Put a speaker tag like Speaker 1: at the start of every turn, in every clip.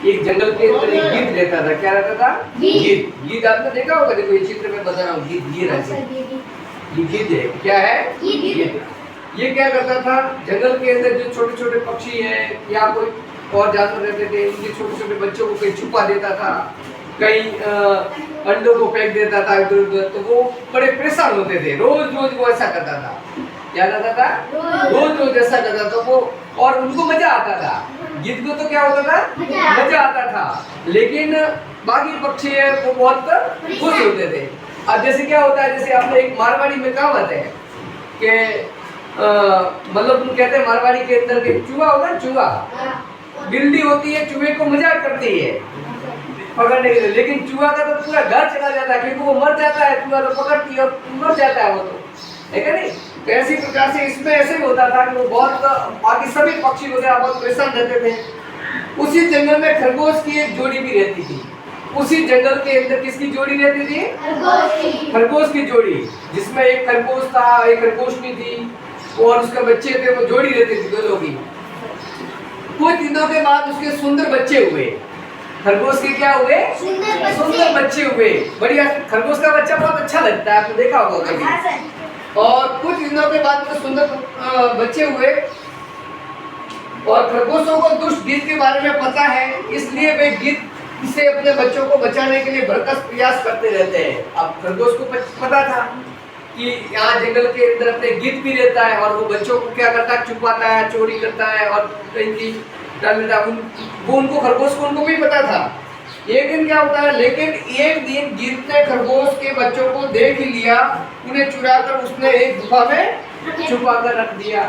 Speaker 1: एक जंगल के अंदर एक गिद्ध रहता था। क्या रहता था? गिद्ध। गिद्ध आपने देखा होगा, देखो ये चित्र में बता रहा हूँ, गिद्ध ये रहता है, ये गिद्ध है। क्या है? गिद्ध। ये क्या करता था, जंगल के अंदर जो छोटे छोटे पक्षी हैं या कोई और जानवर रहते थे, उनके छोटे छोटे बच्चों को कहीं छुपा देता था, कहीं अंडों को फेंक देता था इधर उधर, तो वो बड़े परेशान होते थे। रोज रोज वो ऐसा करता था। क्या करता था? रोज रोज ऐसा करता था वो, और उनको मजा आता था। गिद्ध को तो क्या होता था? मजा आता था। लेकिन बाकी पक्षी है वो बहुत खुश होते थे। अब जैसे क्या होता है, जैसे आपने एक मारवाड़ी में कहावत है कि मतलब तुम कहते हैं मारवाड़ी के अंदर के चूहा होगा, चूहा बिल्ली होती है, चूहे को मजाक करती है पकड़ने के लिए, लेकिन चूहा का तो पूरा घर चला जाता है क्योंकि वो मर जाता है। चूहा तो पकड़ती है और मर जाता है वो, तो है नहीं। तो ऐसी प्रकार से इसमें ऐसे ही होता था कि वो बहुत, बाकी सभी पक्षी वगैरह बहुत परेशान रहते थे। उसी जंगल में खरगोश की एक जोड़ी भी रहती थी। उसी जंगल के अंदर किसकी जोड़ी रहती थी? खरगोश की जोड़ी, जिसमें एक खरगोश था, एक खरगोशनी थी और उसके बच्चे थे, वो जोड़ी रहती थी दोनों की। कुछ दिनों के बाद उसके सुंदर बच्चे हुए। खरगोश के क्या हुए? सुंदर बच्चे हुए। बढ़िया, खरगोश का बच्चा बहुत अच्छा लगता है, आपने देखा होगा कभी। और कुछ दिनों के बाद उसके सुंदर बच्चे हुए और खरगोशों को दुष्ट गिद्ध के बारे में पता है, इसलिए वे गिद्ध से अपने बच्चों को बचाने के लिए भरसक प्रयास करते रहते हैं। अब खरगोश को पता था कि यहाँ जंगल के अंदर अपने गिद्ध भी रहता है और वो बच्चों को क्या करता है, छुपाता है, चोरी करता है और कहीं डाल देता है। वो उनको, खरगोश को उनको भी पता था। एक दिन क्या होता है, लेकिन एक दिन गिद्ध ने खरगोश के बच्चों को देख लिया, उन्हें चुराकर उसने एक गुफा में छुपा कर रख दिया।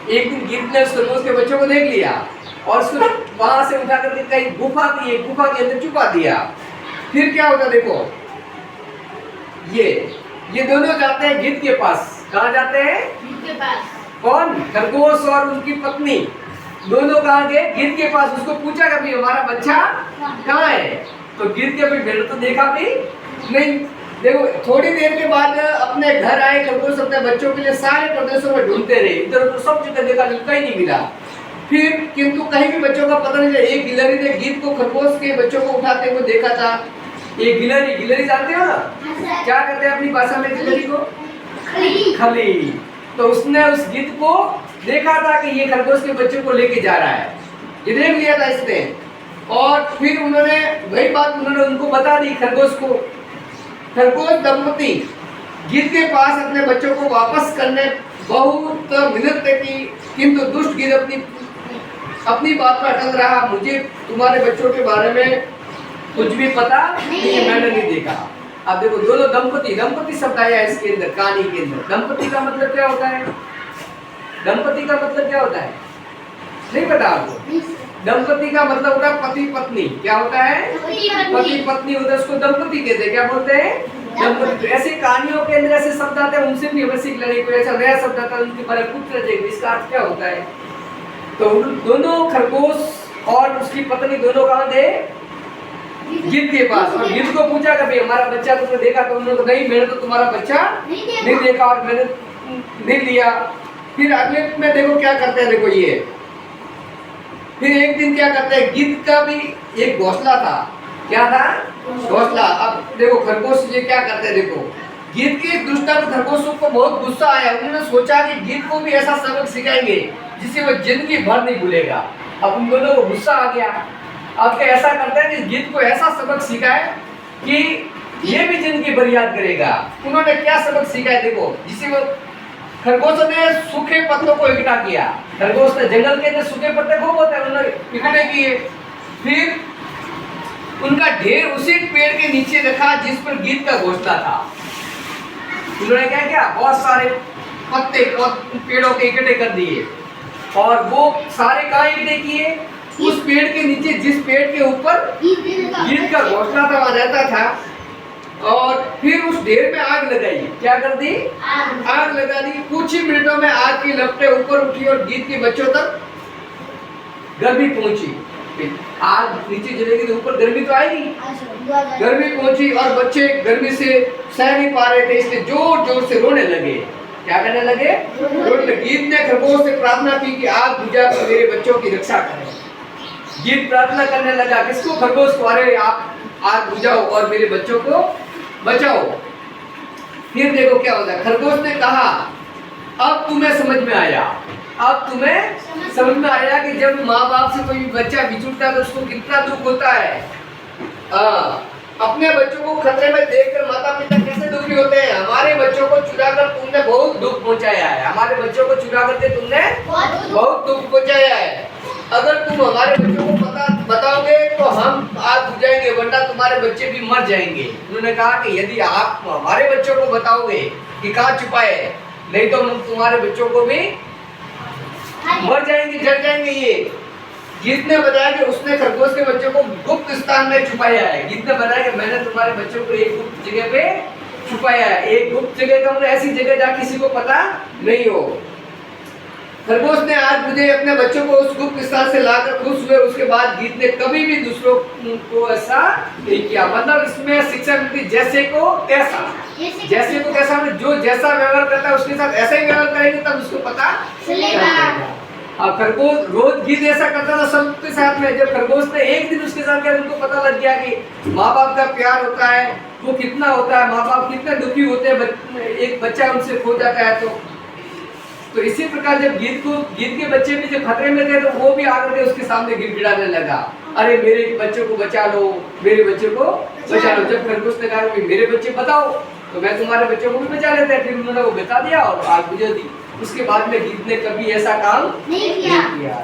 Speaker 1: एक दिन गिद्ध ने खरगोश के बच्चों को देख लिया और उसको वहां से उठा करके कहीं गुफा थी, एक गुफा के अंदर छुपा दिया। फिर क्या होता देखो, ये दोनों जाते हैं गिद्ध के पास। कहाँ जाते हैं? गिद्ध के पास। कौन? खरगोश और उनकी पत्नी दोनों कहाँ गए? गिद्ध के पास। उसको पूछा कभी हमारा बच्चा कहाँ है? तो गिद्ध के मैंने तो देखा भी नहीं। देखो थोड़ी देर के बाद अपने घर आए खरगोश, अपने बच्चों के लिए सारे प्रदेशों में ढूंढते रहे, इधर उधर सब जगह देखा, कहीं नहीं मिला। फिर किंतु कहीं भी बच्चों का पता नहीं चला। एक गिलहरी ने गिद्ध को खरगोश के बच्चों को उठाते हुए देखा था। ये गिलहरी जानते हो ना क्या कहते हैं अपनी भाषा में गिलहरी को? खली। तो उसने उस गिद्ध को देखा था कि ये खरगोश के बच्चों को लेके जा रहा है, ये देख लिया था इसने। और फिर उन्होंने वही बात उन्होंने उनको बता दी खरगोश को। खरगोश दंपति गिद्ध के पास अपने बच्चों को वापस करने बहुत मिन्नत की, किंतु दुष्ट गिद्ध अपनी बात पर अटल रहा। मुझे तुम्हारे बच्चों के बारे में कुछ भी पता नहीं, मैंने नहीं देखा। अब देखो दोनों दंपति शब्द आया इसके अंदर, कहानी के अंदर। दंपति का मतलब क्या होता है? दंपति का मतलब क्या होता है? नहीं पता आपको? दंपति का मतलब होता है पति पत्नी। क्या होता है? पति पत्नी होता है, उसको दंपति कहते हैं। क्या बोलते हैं? दंपति। ऐसी कहानियों के अंदर ऐसे शब्द आते हैं, उनसे भी हमें सीख लेने कोई ऐसा नया शब्द आता है, उनके बारे में पूछ रहे इसका अर्थ क्या होता है। तो दोनों खरगोश और उसकी पत्नी दोनों कहाँ थे? गिद्ध के पास। और गिद्ध को पूछा कभी हमारा बच्चा तुमने देखा? तो उन्होंने नहीं, मैंने तो तुम्हारा बच्चा नहीं देखा और मैंने नहीं लिया। फिर अगले में देखो क्या करते हैं, देखो ये फिर एक दिन क्या करते हैं, गिद्ध का भी एक घोंसला था। क्या था? घोंसला। अब देखो खरगोश ये क्या करते हैं, देखो गिद्ध की दुष्टता में खरगोशों को बहुत गुस्सा आया। उन्होंने सोचा कि गिद्ध को भी ऐसा सबक सिखाएंगे जिससे वो जिंदगी भर नहीं भूलेगा। अब उन दोनों को गुस्सा आ गया। अब क्या ऐसा करते हैं कि गिद्ध को ऐसा सबक सिखाए कि ये भी जिंदगी भर याद करेगा। उन्होंने क्या सबक सिखाया देखो, जिससे वो खरगोश ने सूखे पत्तों को इकट्ठा किया। खरगोश ने जंगल के अंदर सूखे पत्ते खूब होते हैं, उन्होंने इकट्ठे किए। फिर उनका ढेर उसी पेड़ के नीचे रखा जिस पर गिद्ध का घोंसला था। उन्होंने क्या किया, बहुत सारे पत्ते पेड़ों के इकट्ठे कर दिए और वो सारे कहाँ इकट्ठे किए? उस पेड़ के नीचे, जिस पेड़ के ऊपर गिद्ध का घोंसला था वहां रहता था। और फिर उस ढेर में आग लगाई। क्या कर दी? आग लगा दी। कुछ ही मिनटों में आग की लपटें ऊपर उठी और गिद्ध के बच्चों तक गर्मी पहुंची। आग नीचे जलेगी तो ऊपर गर्मी तो आएगी। गर्मी पहुंची और बच्चे गर्मी से सह नहीं पा रहे थे, इसलिए जोर जोर से रोने लगे। क्या करने लगे? रोने लगे। गिद्ध ने खरगोश से प्रार्थना की कि आग बुझा कर मेरे बच्चों की रक्षा करें। गीत प्रार्थना करने लगा, किसको? खरगोश को, अरे आप आग बुझाओ और मेरे बच्चों को बचाओ। फिर देखो क्या होता है, खरगोश ने कहा अब तुम्हें समझ में आया, अब तुम्हें समझ में आया कि जब माँ बाप से कोई बच्चा बिछुड़ता है तो उसको कितना दुख होता है। अपने बच्चों को खतरे में देखकर माता पिता कैसे दुखी होते हैं। हमारे बच्चों को चुराकर तुमने बहुत दुख पहुंचाया है, हमारे बच्चों को चुरा करके तुमने बहुत दुख पहुंचाया है। अगर तुम हमारे बच्चों को बताओगे तो हम आग बुझाएंगे, वरना तुम्हारे बच्चे भी मर जाएंगे। उन्होंने कहा कि यदि आप हमारे बच्चों को बताओगे कि कहाँ छुपाए, नहीं तो हम तुम्हारे बच्चों को भी मर जाएंगे, जल जाएंगे। ये गीत ने बताया कि उसने खरगोश के बच्चों को गुप्त स्थान में छुपाया है। गीत ने बताया कि मैंने तुम्हारे बच्चों को एक गुप्त जगह पे छुपाया है। एक गुप्त जगह का मतलब ऐसी जगह जहाँ किसी को पता नहीं हो। खरगोश ने आग बुझे अपने बच्चों को उस गुप्त स्थान से लाकर खुश हुए। उसके बाद गीत ने कभी भी दूसरों को ऐसा नहीं किया। मतलब इसमें शिक्षा मिलती, जैसे को तैसा, जैसे को तैसा, जो जैसा व्यवहार करता है उसके साथ ऐसा ही व्यवहार करेंगे तब उसको पता चलेगा। खरगोश रोज गीत ऐसा करता था सबके साथ में। जब खरगोश ने एक दिन उसके साथ किया, उनको पता लग गया कि माँ बाप का प्यार होता है वो कितना होता है, माँ बाप कितने दुखी होते हैं एक बच्चा उनसे खो जाता है। तो इसी प्रकार जब गीत के बच्चे भी जब खतरे में थे तो वो भी आकर के उसके सामने गिड़गिड़ाने लगा, अरे मेरे बच्चों को बचा लो, मेरे बच्चे को बचा लो। जब खरगोश ने कहा मेरे बच्चे बताओ तो मैं तुम्हारे बच्चों को भी बचा लेते हैं, फिर उन्होंने वो बता दिया और आग बुझा दी। उसके बाद में गीत ने कभी ऐसा काम नहीं किया।